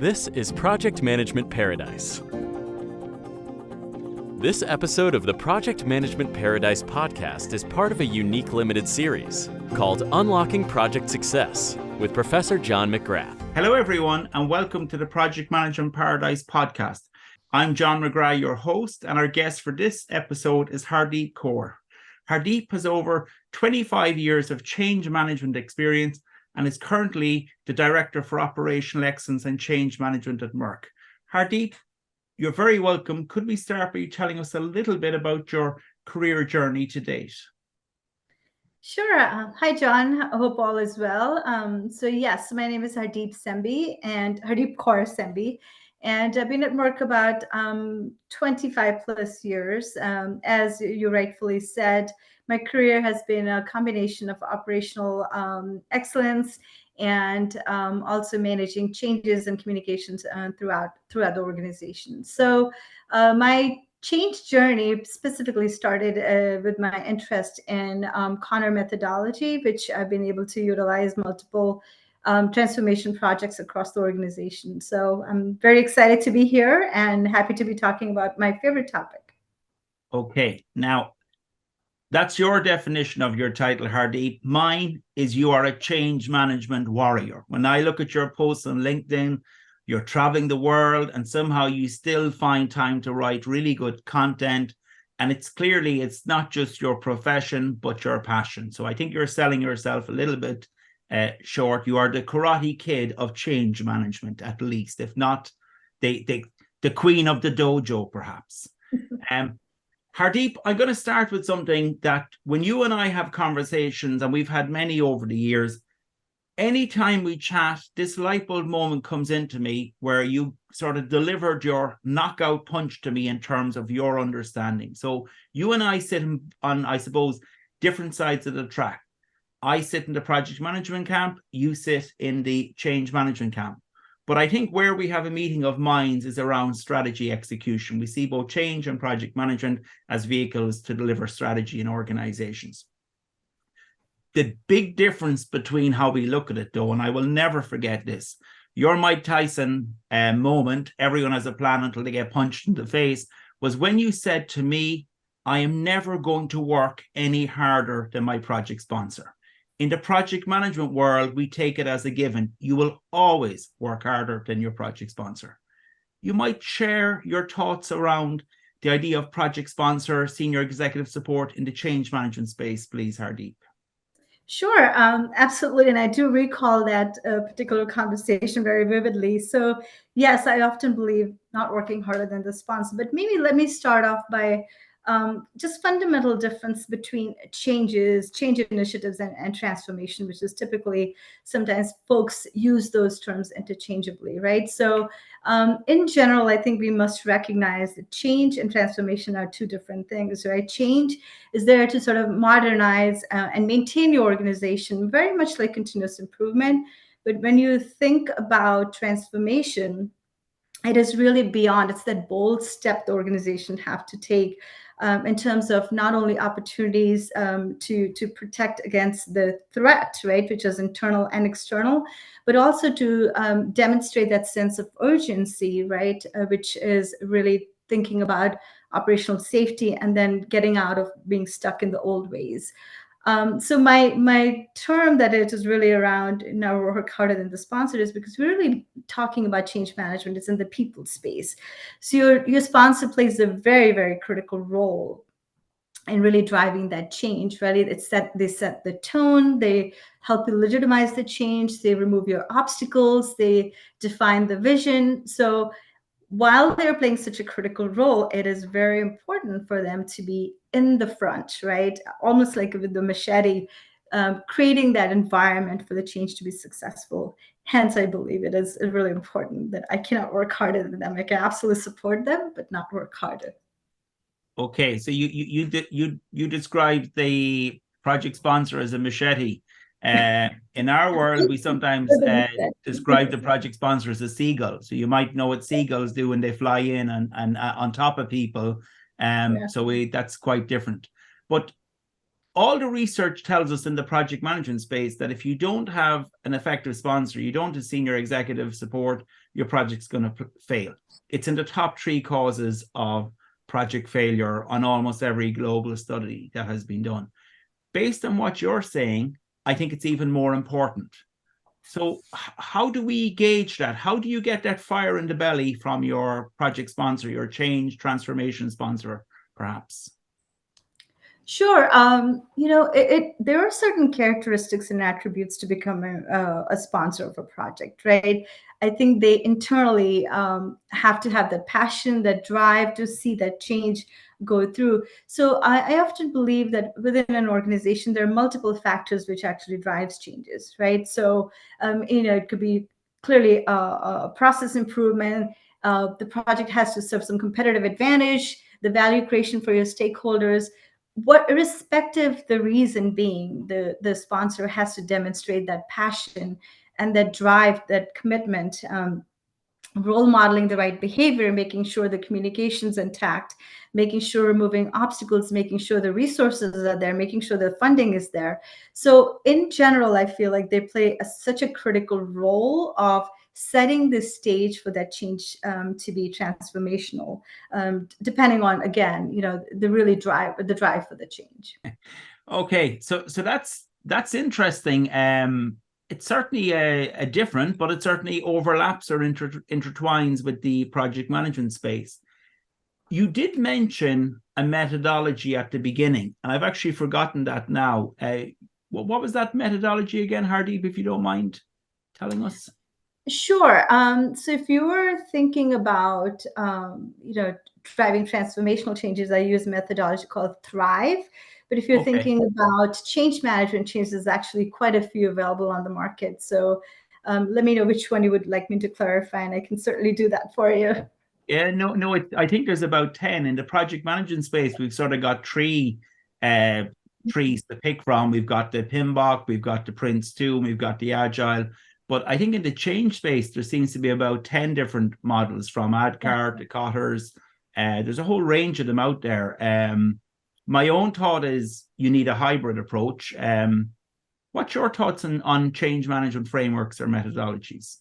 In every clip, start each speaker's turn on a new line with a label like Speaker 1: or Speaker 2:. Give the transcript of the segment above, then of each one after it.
Speaker 1: This is Project Management Paradise. This episode of the Project Management Paradise podcast is part of a unique limited series called Unlocking Project Success with Professor John McGrath.
Speaker 2: Hello, everyone, and welcome to the Project Management Paradise podcast. I'm John McGrath, your host, and our guest for this episode is Hardeep Kaur. Hardeep has over 25 years of change management experience and is currently the Director for Operational Excellence and Change Management at Merck. Hardeep, you're very welcome. Could we start by you telling us a little bit about your career journey to date?
Speaker 3: Sure. Hi, John. I hope all is well. Yes, my name is Hardeep Kaur Sembi, and I've been at Merck about 25 plus years. As you rightfully said, my career has been a combination of operational excellence and also managing changes and communications throughout the organization. So my change journey specifically started with my interest in Connor methodology, which I've been able to utilize multiple transformation projects across the organization. So I'm very excited to be here and happy to be talking about my favorite topic.
Speaker 2: Okay, now that's your definition of your title, Hardeep. Mine is you are a change management warrior. When I look at your posts on LinkedIn, you're traveling the world and somehow you still find time to write really good content. And it's not just your profession, but your passion. So I think you're selling yourself a little bit short. You are the Karate Kid of change management, at least, if not the queen of the dojo, perhaps. Hardeep, I'm going to start with something that when you and I have conversations, and we've had many over the years, anytime we chat, this light bulb moment comes into me where you sort of delivered your knockout punch to me in terms of your understanding. So you and I sit on, I suppose, different sides of the track. I sit in the project management camp, you sit in the change management camp. But I think where we have a meeting of minds is around strategy execution. We see both change and project management as vehicles to deliver strategy in organizations. The big difference between how we look at it, though, and I will never forget this, your Mike Tyson moment, everyone has a plan until they get punched in the face, was when you said to me, I am never going to work any harder than my project sponsor. In the project management world, we take it as a given. You will always work harder than your project sponsor. You might share your thoughts around the idea of project sponsor, senior executive support in the change management space, please, Hardeep.
Speaker 3: Sure, absolutely. And I do recall that particular conversation very vividly. So yes, I often believe not working harder than the sponsor, but maybe let me start off by just fundamental difference between change initiatives and transformation, which is typically sometimes folks use those terms interchangeably, right? So in general, I think we must recognize that change and transformation are two different things, right? Change is there to sort of modernize and maintain your organization, very much like continuous improvement. But when you think about transformation, it is really beyond. It's that bold step the organization have to take in terms of not only opportunities to protect against the threat, right, which is internal and external, but also to demonstrate that sense of urgency, right, which is really thinking about operational safety and then getting out of being stuck in the old ways. So my term that it is really around now work harder than the sponsor is because we're really talking about change management. It's in the people space. So your sponsor plays a very, very critical role in really driving that change, right? They set the tone, they help you legitimize the change, they remove your obstacles, they define the vision. So while they're playing such a critical role, it is very important for them to be in the front, right? Almost like with the machete, creating that environment for the change to be successful. Hence, I believe it is really important that I cannot work harder than them. I can absolutely support them, but not work harder.
Speaker 2: Okay, so you described the project sponsor as a machete. In our world, we sometimes describe the project sponsor as a seagull. So you might know what seagulls do when they fly in and on top of people. So that's quite different. But all the research tells us in the project management space that if you don't have an effective sponsor, you don't have senior executive support, your project's going to fail. It's in the top 3 causes of project failure on almost every global study that has been done. Based on what you're saying, I think it's even more important. So how do we gauge that? How do you get that fire in the belly from your project sponsor, your change transformation sponsor, perhaps?
Speaker 3: Sure. There are certain characteristics and attributes to become a sponsor of a project, right? I think they internally have to have that passion, that drive to see that change go through. So I often believe that within an organization, there are multiple factors which actually drives changes, right? So, it could be clearly a process improvement. The project has to serve some competitive advantage, the value creation for your stakeholders, what irrespective the reason being, the sponsor has to demonstrate that passion and that drive, that commitment, role modeling the right behavior, making sure the communication's intact, making sure removing obstacles, making sure the resources are there, making sure the funding is there. So in general, I feel like they play such a critical role of setting the stage for that change to be transformational, depending on, again, the drive for the change.
Speaker 2: Okay, so that's interesting. It's certainly a different, but it certainly overlaps or intertwines with the project management space. You did mention a methodology at the beginning, and I've actually forgotten that now. What was that methodology again, Hardeep, if you don't mind telling us?
Speaker 3: Sure. So if you were thinking about, driving transformational changes, I use a methodology called Thrive. But if you're
Speaker 2: Okay.
Speaker 3: thinking about change management changes, there's actually quite a few available on the market. So let me know which one you would like me to clarify, and I can certainly do that for you.
Speaker 2: Yeah, no. I think there's about 10 in the project management space. We've sort of got three trees to pick from. We've got the PMBOK, we've got the Prince 2, and we've got the Agile. But I think in the change space, there seems to be about 10 different models, from ADKAR to Kotters. There's a whole range of them out there. My own thought is you need a hybrid approach. What's your thoughts on change management frameworks or methodologies?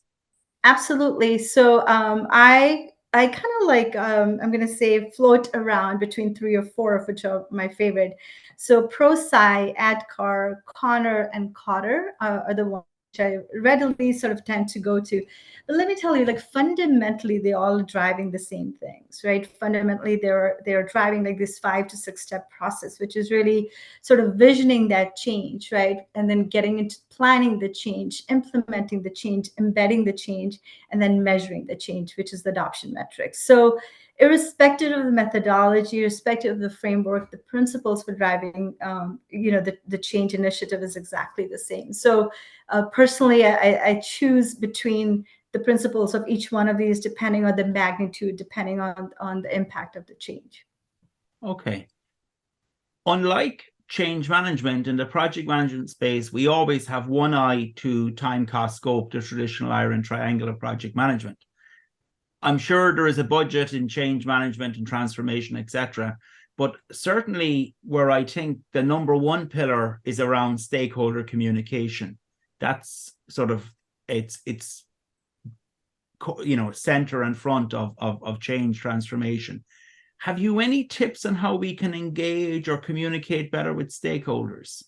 Speaker 3: Absolutely. So I kind of like, I'm going to say, float around between 3 or 4 of which are my favorite. So ProSci, ADKAR, Connor, and Cotter are the ones which I readily sort of tend to go to. But let me tell you, like, fundamentally, they're all driving the same things, right? Fundamentally, they're driving like this 5 to 6 step process, which is really sort of visioning that change, right? And then getting into planning the change, implementing the change, embedding the change, and then measuring the change, which is the adoption metrics. So irrespective of the methodology, irrespective of the framework, the principles for driving, the change initiative is exactly the same. So personally, I choose between the principles of each one of these, depending on the magnitude, depending on the impact of the change.
Speaker 2: Okay. Unlike change management, in the project management space, we always have one eye to time, cost, scope, the traditional iron triangle of project management. I'm sure there is a budget in change management and transformation, etc. But certainly where I think the number one pillar is around stakeholder communication. That's sort of it's center and front of change transformation. Have you any tips on how we can engage or communicate better with stakeholders?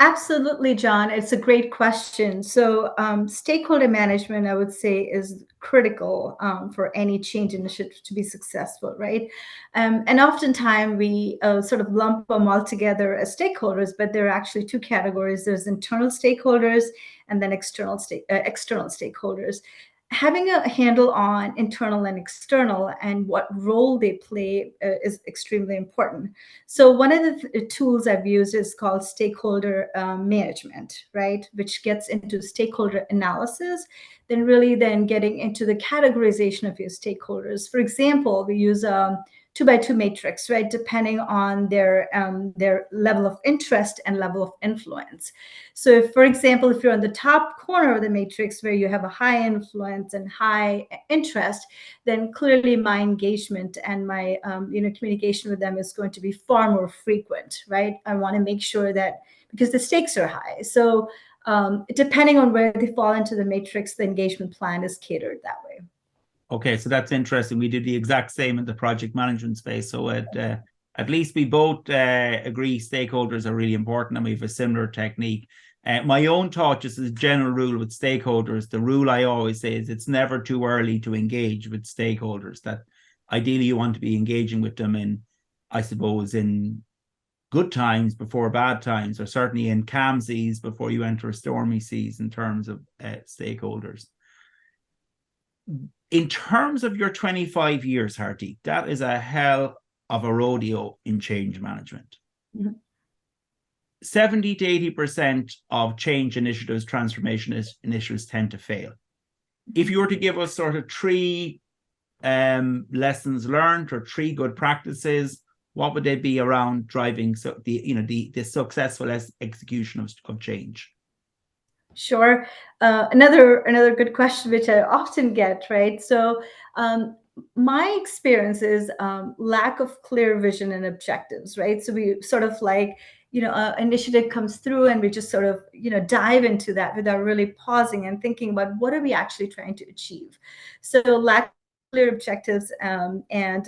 Speaker 3: Absolutely, John. It's a great question. So, stakeholder management, I would say, is critical for any change initiative to be successful, right? And oftentimes we sort of lump them all together as stakeholders, but there are actually 2 categories. There's internal stakeholders and then external stakeholders. Having a handle on internal and external and what role they play is extremely important. So one of the tools I've used is called stakeholder management, right? Which gets into stakeholder analysis, then getting into the categorization of your stakeholders. For example, we use a 2x2 matrix, right? Depending on their level of interest and level of influence. So if, for example, if you're on the top corner of the matrix where you have a high influence and high interest, then clearly my engagement and my communication with them is going to be far more frequent, right? I want to make sure that, because the stakes are high. So depending on where they fall into the matrix, the engagement plan is catered that way.
Speaker 2: Okay, so that's interesting. We did the exact same in the project management space. So at least we both agree stakeholders are really important, and we have a similar technique. My own thought, just as a general rule with stakeholders, the rule I always say is it's never too early to engage with stakeholders. That ideally you want to be engaging with them in, I suppose, in good times before bad times, or certainly in calm seas before you enter stormy seas in terms of stakeholders. In terms of your 25 years, Hardeep, that is a hell of a rodeo in change management. Mm-hmm. 70 to 80% of change initiatives, transformation initiatives tend to fail. If you were to give us sort of 3 lessons learned or 3 good practices, what would they be around driving the successful execution of change?
Speaker 3: Sure. Another good question, which I often get, right? So my experience is lack of clear vision and objectives, right? So we sort of like, initiative comes through and we just sort of, dive into that without really pausing and thinking about what are we actually trying to achieve. So lack clear objectives and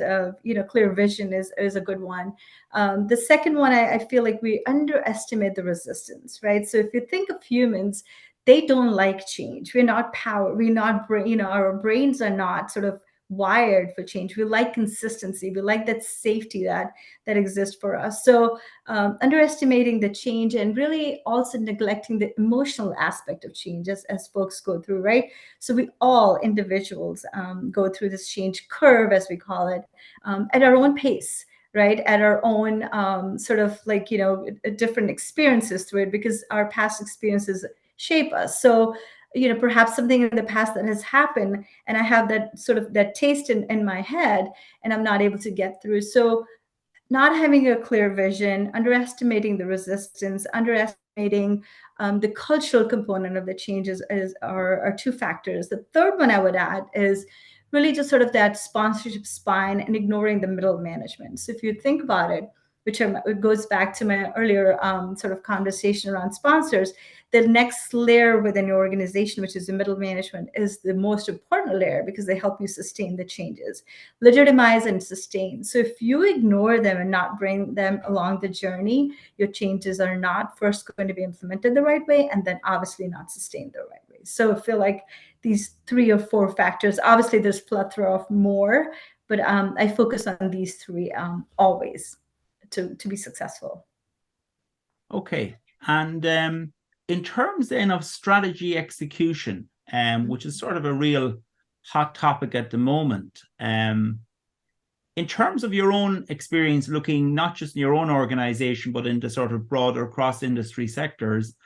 Speaker 3: clear vision is a good one. The second one, I feel like we underestimate the resistance, right? So if you think of humans, they don't like change. We're not our brains are not sort of wired for change. We like consistency. We like that safety that exists for us. So underestimating the change and really also neglecting the emotional aspect of change as folks go through, right? So we all individuals go through this change curve, as we call it, at our own pace, right? At our own sort of like, different experiences through it, because our past experiences shape us. So perhaps something in the past that has happened and I have that sort of that taste in my head and I'm not able to get through. So not having a clear vision, underestimating the resistance, underestimating the cultural component of the changes are 2 factors. The third one I would add is really just sort of that sponsorship spine and ignoring the middle management. So if you think about it, it goes back to my earlier sort of conversation around sponsors, the next layer within your organization, which is the middle management, is the most important layer because they help you sustain the changes, legitimize and sustain. So if you ignore them and not bring them along the journey, your changes are not first going to be implemented the right way and then obviously not sustained the right way. So I feel like these 3 or 4 factors, obviously there's plethora of more, but I focus on these 3 always to be successful.
Speaker 2: Okay. And in terms then of strategy execution, which is sort of a real hot topic at the moment, in terms of your own experience looking not just in your own organization, but into sort of broader cross-industry sectors,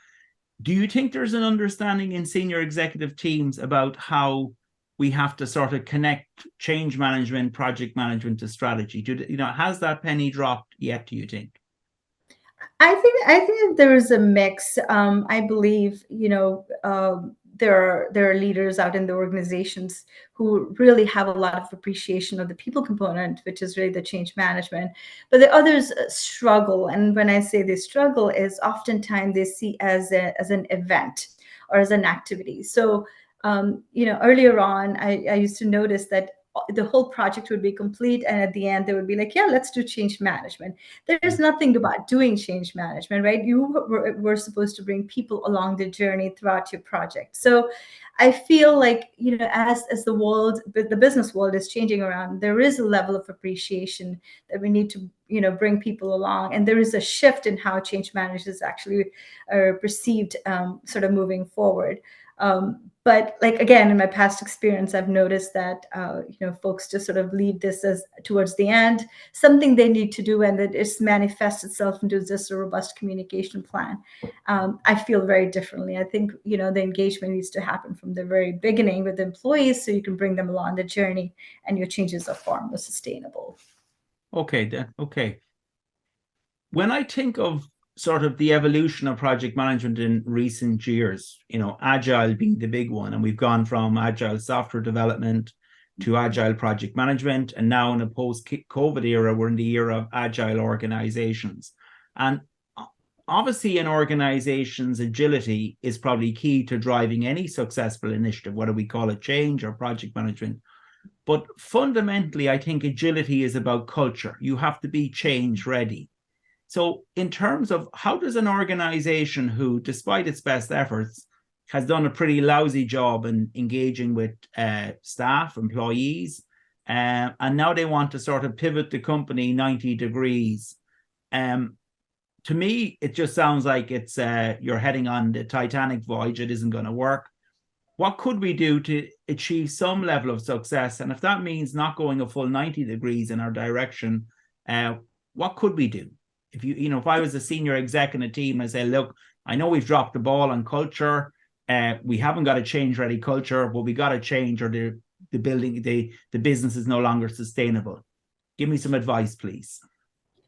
Speaker 2: do you think there's an understanding in senior executive teams about how we have to sort of connect change management, project management to strategy? Has that penny dropped yet, do you think?
Speaker 3: I think there is a mix. I believe, there are leaders out in the organizations who really have a lot of appreciation of the people component, which is really the change management. But the others struggle. And when I say they struggle, is oftentimes they see as an event or as an activity. So, earlier on, I used to notice that the whole project would be complete and at the end they would be like, yeah, let's do change management. There's nothing about doing change management, right? You were supposed to bring people along the journey throughout your project. So I feel like, as the business world is changing around, there is a level of appreciation that we need to bring people along, and there is a shift in how change managers actually are perceived sort of moving forward. But like, again, in my past experience, I've noticed that, folks just sort of leave this as towards the end, something they need to do, and that it manifests itself into just a robust communication plan. I feel very differently. I think, the engagement needs to happen from the very beginning with employees so you can bring them along the journey and your changes are far more sustainable.
Speaker 2: Okay, then. Okay. When I think of sort of the evolution of project management in recent years, agile being the big one, and we've gone from agile software development to agile project management, and now in a post-COVID era, we're in the era of agile organizations. And obviously, in organizations, agility is probably key to driving any successful initiative, whether we call it change or project management. But fundamentally, I think agility is about culture. You have to be change ready. So in terms of how does an organization who, despite its best efforts, has done a pretty lousy job in engaging with staff, employees, and now they want to sort of pivot the company 90 degrees. To me, it just sounds like it's you're heading on the Titanic voyage. It isn't going to work. What could we do to achieve some level of success? And if that means not going a full 90 degrees in our direction, what could we do? If I was a senior exec in a team, I say, look, I know we've dropped the ball on culture. We haven't got a change ready culture, but we got to change, or the business is no longer sustainable. Give me some advice, please.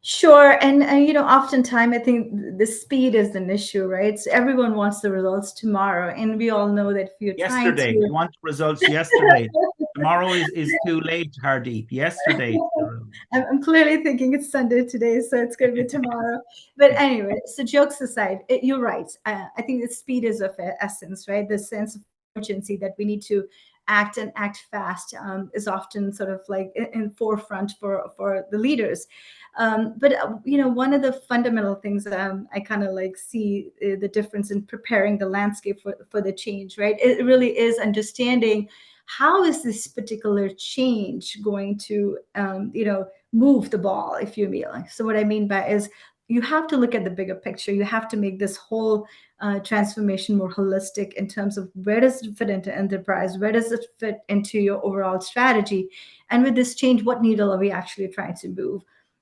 Speaker 3: Sure. And oftentimes I think the speed is an issue, right? So everyone wants the results tomorrow. And we all know that if you're
Speaker 2: yesterday,
Speaker 3: trying to...
Speaker 2: we want results yesterday. Tomorrow is too late, Hardeep. Yesterday.
Speaker 3: I'm clearly thinking it's Sunday today, so it's going to be tomorrow. But anyway, so jokes aside, you're right. I think the speed is of essence, right? The sense of urgency that we need to act and act fast is often sort of like in forefront for the leaders. But one of the fundamental things I kind of like see the difference in preparing the landscape for the change, right? It really is understanding how is this particular change going to move the ball, if you will. So what I mean by is you have to look at the bigger picture. You have to make this whole transformation more holistic in terms of where does it fit into enterprise, where does it fit into your overall strategy, and with this change, what needle are we actually trying to move?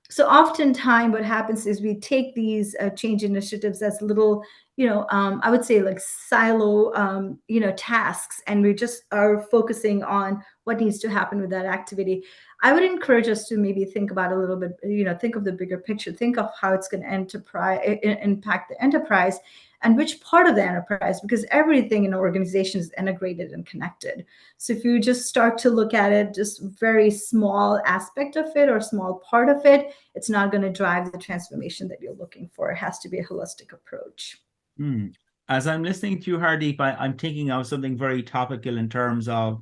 Speaker 3: So oftentimes what happens is we take these change initiatives as little, I would say like silo, tasks, and we just are focusing on what needs to happen with that activity. I would encourage us to maybe think about a little bit, think of the bigger picture, think of how it's going to impact the enterprise and which part of the enterprise, because everything in an organization is integrated and connected. So if you just start to look at it, just very small aspect of it or small part of it, it's not going to drive the transformation that you're looking for. It has to be a holistic approach.
Speaker 2: As I'm listening to you, Hardeep, I'm thinking of something very topical in terms of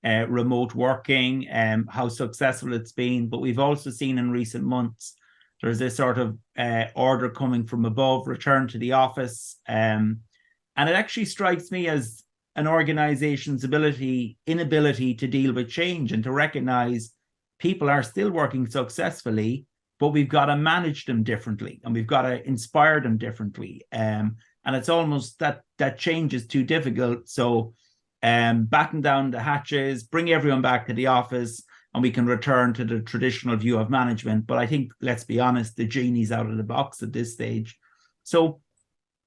Speaker 2: remote working and how successful it's been. But we've also seen in recent months, there's this sort of order coming from above, return to the office. And it actually strikes me as an organization's inability to deal with change and to recognize people are still working successfully, but we've got to manage them differently and we've got to inspire them differently. And it's almost that change is too difficult. So batten down the hatches, bring everyone back to the office, and we can return to the traditional view of management. But I think, let's be honest, the genie's out of the box at this stage. So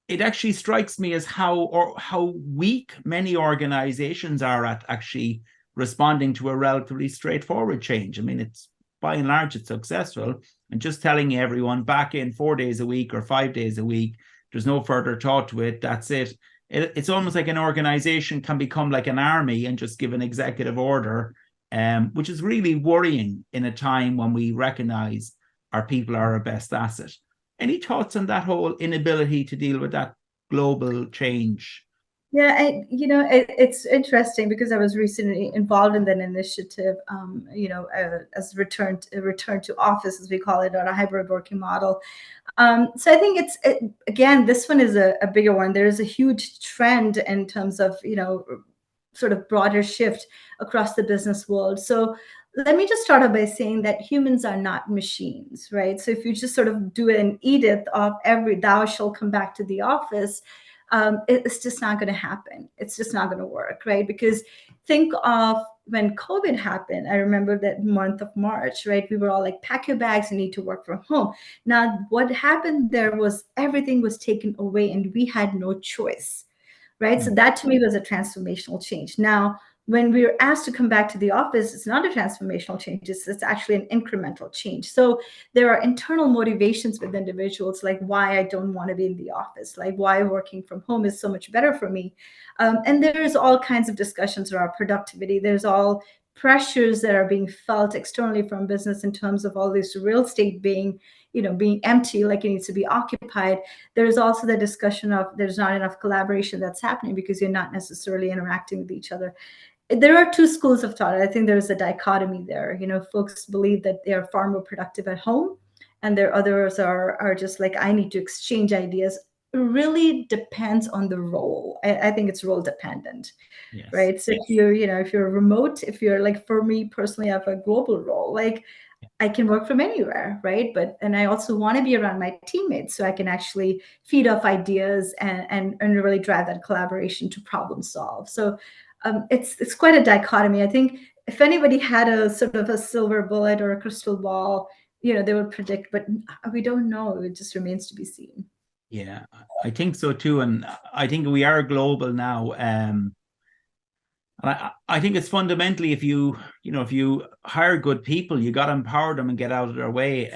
Speaker 2: it actually strikes me as how weak many organizations are at actually responding to a relatively straightforward change. I mean, it's by and large, it's successful. And just telling everyone back in 4 days a week or 5 days a week, there's no further thought to it. That's it. It's almost like an organization can become like an army and just give an executive order, which is really worrying in a time when we recognize our people are our best asset. Any thoughts on that whole inability to deal with that global change?
Speaker 3: Yeah, it's interesting because I was recently involved in that initiative, as return to office, as we call it, or a hybrid working model. So I think again, this one is a bigger one. There is a huge trend in terms of, sort of broader shift across the business world. So let me just start off by saying that humans are not machines, right? So if you just sort of do an edict of thou shall come back to the office, it's just not going to happen. It's just not going to work, right? Because think of when COVID happened. I remember that month of March, right? We were all like, pack your bags, you need to work from home. Now, what happened there was everything was taken away and we had no choice, right? So that to me was a transformational change. Now, when we're asked to come back to the office, it's not a transformational change, it's actually an incremental change. So there are internal motivations with individuals, like why I don't want to be in the office, like why working from home is so much better for me. And there's all kinds of discussions around productivity. There's all pressures that are being felt externally from business in terms of all this real estate being, being empty, like it needs to be occupied. There's also the discussion of there's not enough collaboration that's happening because you're not necessarily interacting with each other. There are two schools of thought. I think there's a dichotomy there. Folks believe that they are far more productive at home, and there others are just like, I need to exchange ideas. It really depends on the role. I think it's role dependent.
Speaker 2: Yes.
Speaker 3: Right. So if you're remote, if you're like, for me personally, I have a global role, like I can work from anywhere, right? And I also want to be around my teammates so I can actually feed off ideas and really drive that collaboration to problem solve. So it's quite a dichotomy. I think if anybody had a sort of a silver bullet or a crystal ball, they would predict, but we don't know. It just remains to be seen.
Speaker 2: Yeah, I think so too. And I think we are global now. And I think it's fundamentally, if you hire good people, you got to empower them and get out of their way.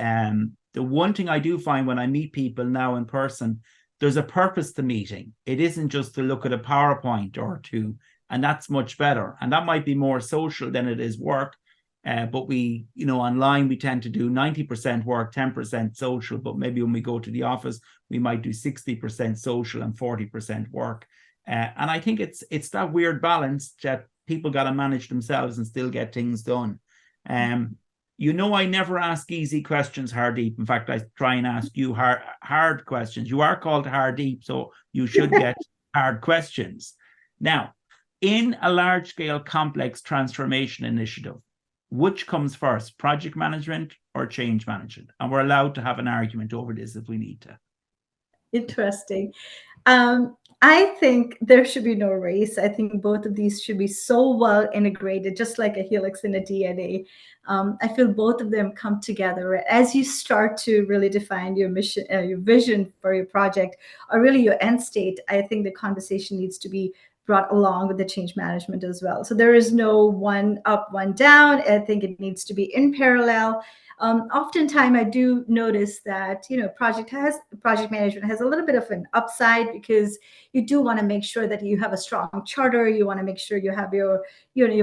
Speaker 2: The one thing I do find when I meet people now in person, there's a purpose to meeting. It isn't just to look at a PowerPoint or two, and that's much better. And that might be more social than it is work. But we, online, we tend to do 90% work, 10% social. But maybe when we go to the office, we might do 60% social and 40% work. And I think it's that weird balance that people got to manage themselves and still get things done. I never ask easy questions, Hardeep. In fact, I try and ask you hard questions. You are called Hardeep, so you should get hard questions. Now, in a large-scale complex transformation initiative, which comes first, project management or change management? And we're allowed to have an argument over this if we need to.
Speaker 3: Interesting. I think there should be no race. I think both of these should be so well integrated, just like a helix in a DNA. I feel both of them come together as you start to really define your mission, your vision for your project, or really your end state. I think the conversation needs to be brought along with the change management as well. So there is no one up, one down. I think it needs to be in parallel. Oftentimes I do notice that, project management has a little bit of an upside because you do want to make sure that you have a strong charter. You want to make sure you have your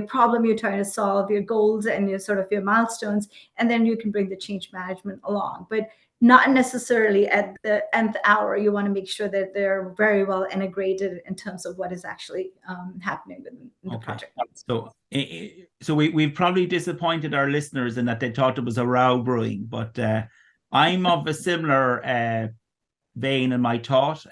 Speaker 3: problem you're trying to solve, your goals and your milestones, and then you can bring the change management along. But not necessarily at the nth hour. You want to make sure that they're very well integrated in terms of what is actually happening in the project.
Speaker 2: So we've probably disappointed our listeners in that they thought it was a row brewing, but I'm of a similar vein in my thought.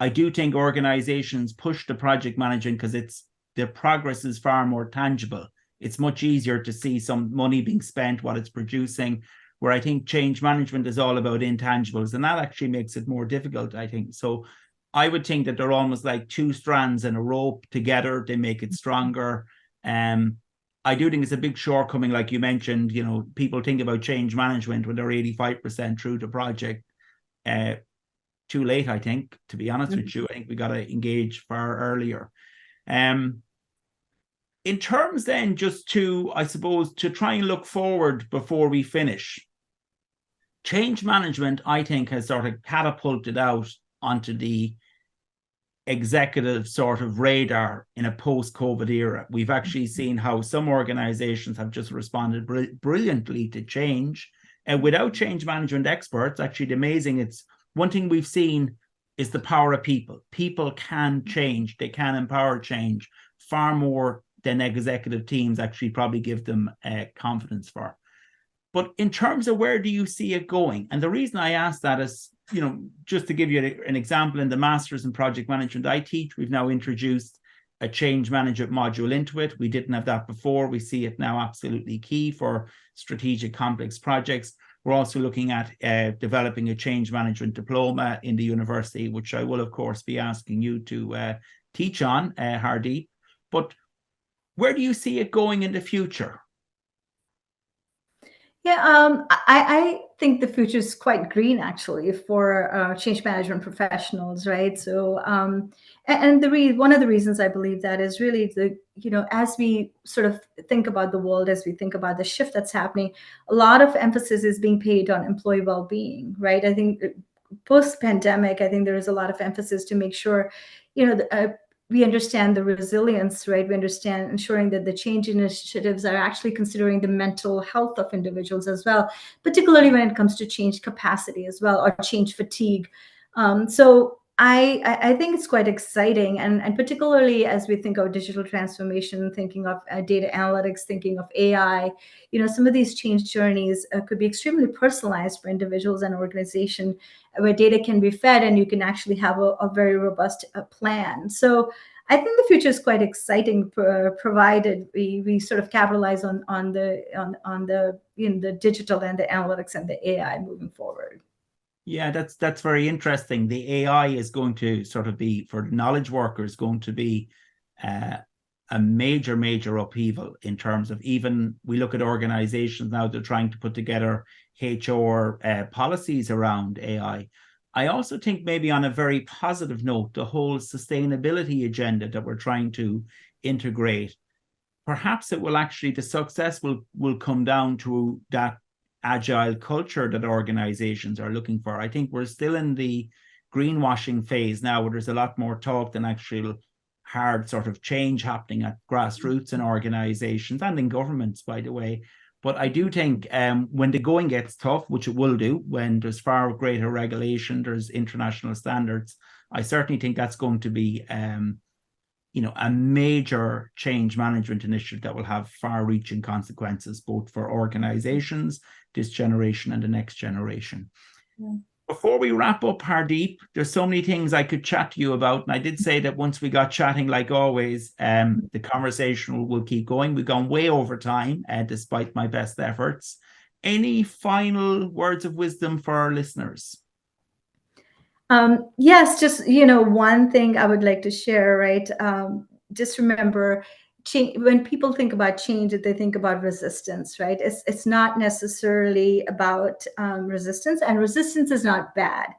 Speaker 2: I do think organizations push the project management because the progress is far more tangible. It's much easier to see some money being spent, what it's producing, where I think change management is all about intangibles, and that actually makes it more difficult, I think. So I would think that they're almost like two strands in a rope together. They make it stronger. I do think it's a big shortcoming, like you mentioned, people think about change management when they're 85% through the project. Too late, I think, to be honest with you. I think we got to engage far earlier. In terms then, just to try and look forward before we finish, change management, I think, has sort of catapulted out onto the executive sort of radar in a post-COVID era. We've actually seen how some organizations have just responded brilliantly to change. And without change management experts, actually the amazing, it's one thing we've seen is the power of people. People can change. They can empower change far more than executive teams actually probably give them confidence for. But in terms of where do you see it going? And the reason I ask that is, just to give you an example, in the Masters in Project Management I teach, we've now introduced a change management module into it. We didn't have that before. We see it now absolutely key for strategic complex projects. We're also looking at developing a change management diploma in the university, which I will, of course, be asking you to teach on, Hardeep. But where do you see it going in the future?
Speaker 3: Yeah, I think the future is quite green actually for change management professionals, right? So, and one of the reasons I believe that is really as we sort of think about the world, as we think about the shift that's happening, a lot of emphasis is being paid on employee well-being, right? I think post-pandemic, I think there is a lot of emphasis to make sure, we understand the resilience, right? We understand ensuring that the change initiatives are actually considering the mental health of individuals as well, particularly when it comes to change capacity as well, or change fatigue. So I think it's quite exciting, and particularly as we think of digital transformation, thinking of data analytics, thinking of AI, some of these change journeys could be extremely personalized for individuals and organization, where data can be fed and you can actually have a very robust plan. So I think the future is quite exciting, provided we sort of capitalize on the the digital and the analytics and the AI moving forward.
Speaker 2: Yeah, that's very interesting. The AI is going to sort of be, for knowledge workers, going to be a major upheaval in terms of, even we look at organizations now, they're trying to put together HR policies around AI. I also think, maybe on a very positive note, the whole sustainability agenda that we're trying to integrate, perhaps it will actually, the success will come down to that agile culture that organizations are looking for. I think we're still in the greenwashing phase now, where there's a lot more talk than actual hard sort of change happening at grassroots in organizations and in governments, by the way. But I do think when the going gets tough, which it will do, when there's far greater regulation, there's international standards, I certainly think that's going to be a major change management initiative that will have far-reaching consequences, both for organizations, this generation and the next generation. Yeah. Before we wrap up, Hardeep, there's so many things I could chat to you about. And I did say that once we got chatting, like always, the conversation will keep going. We've gone way over time, despite my best efforts. Any final words of wisdom for our listeners?
Speaker 3: Yes, just, one thing I would like to share, right? Just remember, when people think about change, they think about resistance, right? It's not necessarily about resistance, and resistance is not bad.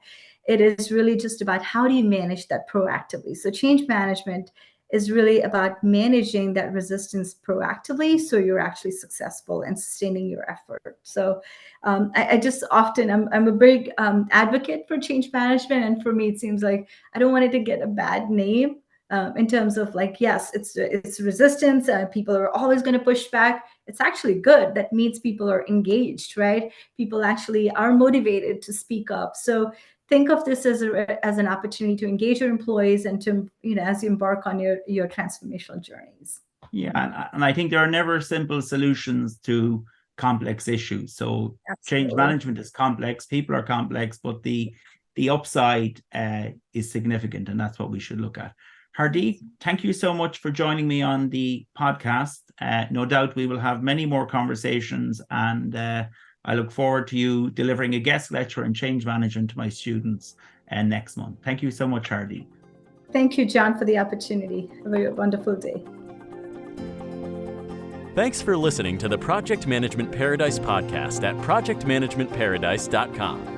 Speaker 3: It is really just about how do you manage that proactively. So change management is really about managing that resistance proactively, so you're actually successful in sustaining your effort. So I just often, I'm a big advocate for change management, and for me it seems like I don't want it to get a bad name in terms of, like, yes, it's resistance, people are always going to push back. It's actually good. That means people are engaged, right? People actually are motivated to speak up. So think of this as an opportunity to engage your employees and to, as you embark on your transformational journeys.
Speaker 2: Yeah, and I think there are never simple solutions to complex issues. So Absolutely. Change management is complex, people are complex, but the upside is significant, and that's what we should look at. Hardeep, thank you so much for joining me on the podcast. No doubt we will have many more conversations, and I look forward to you delivering a guest lecture in change management to my students next month. Thank you so much, Hardeep.
Speaker 3: Thank you, John, for the opportunity. Have a wonderful day.
Speaker 1: Thanks for listening to the Project Management Paradise podcast at projectmanagementparadise.com.